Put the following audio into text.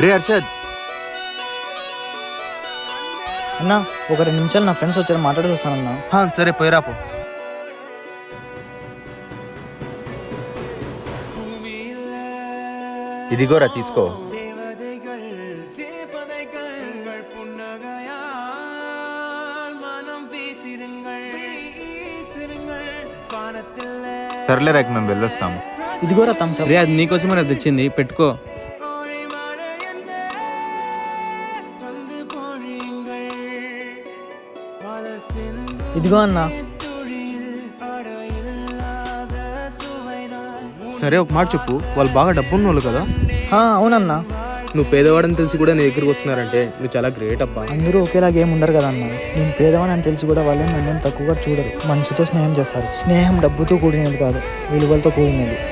రే అర్షద్, అన్న ఒక 2 నిమిషాలు నా ఫ్రెండ్స్ వచ్చారు, మాట్లాడి వస్తానన్నా. సరే పోయిరాపో. ఇదిగోరా తీసుకో. సర్లే రేక మేము వెళ్ళొస్తాము. ఇదిగోరా థమ్స్ అప్. రే అది నీకోసమే తెచ్చింది, పెట్టుకో. ఇదిగో అన్న. సరే ఒక మాట చెప్పు, వాళ్ళు బాగా డబ్బున్న వాళ్ళు కదా? అవునన్నా. నువ్వు పేదవాడని తెలిసి కూడా నీ దగ్గరికి వస్తున్నారంటే నువ్వు చాలా గ్రేట్ అబ్బా. అందరూ ఒకేలాగా ఏమి ఉండరు కదా అన్న. నేను పేదవాని అని తెలిసి కూడా వాళ్ళని నన్ను తక్కువగా చూడరు. మనసుతో స్నేహం చేస్తారు. స్నేహం డబ్బుతో కూడినది కాదు, విలువలతో కూడినది.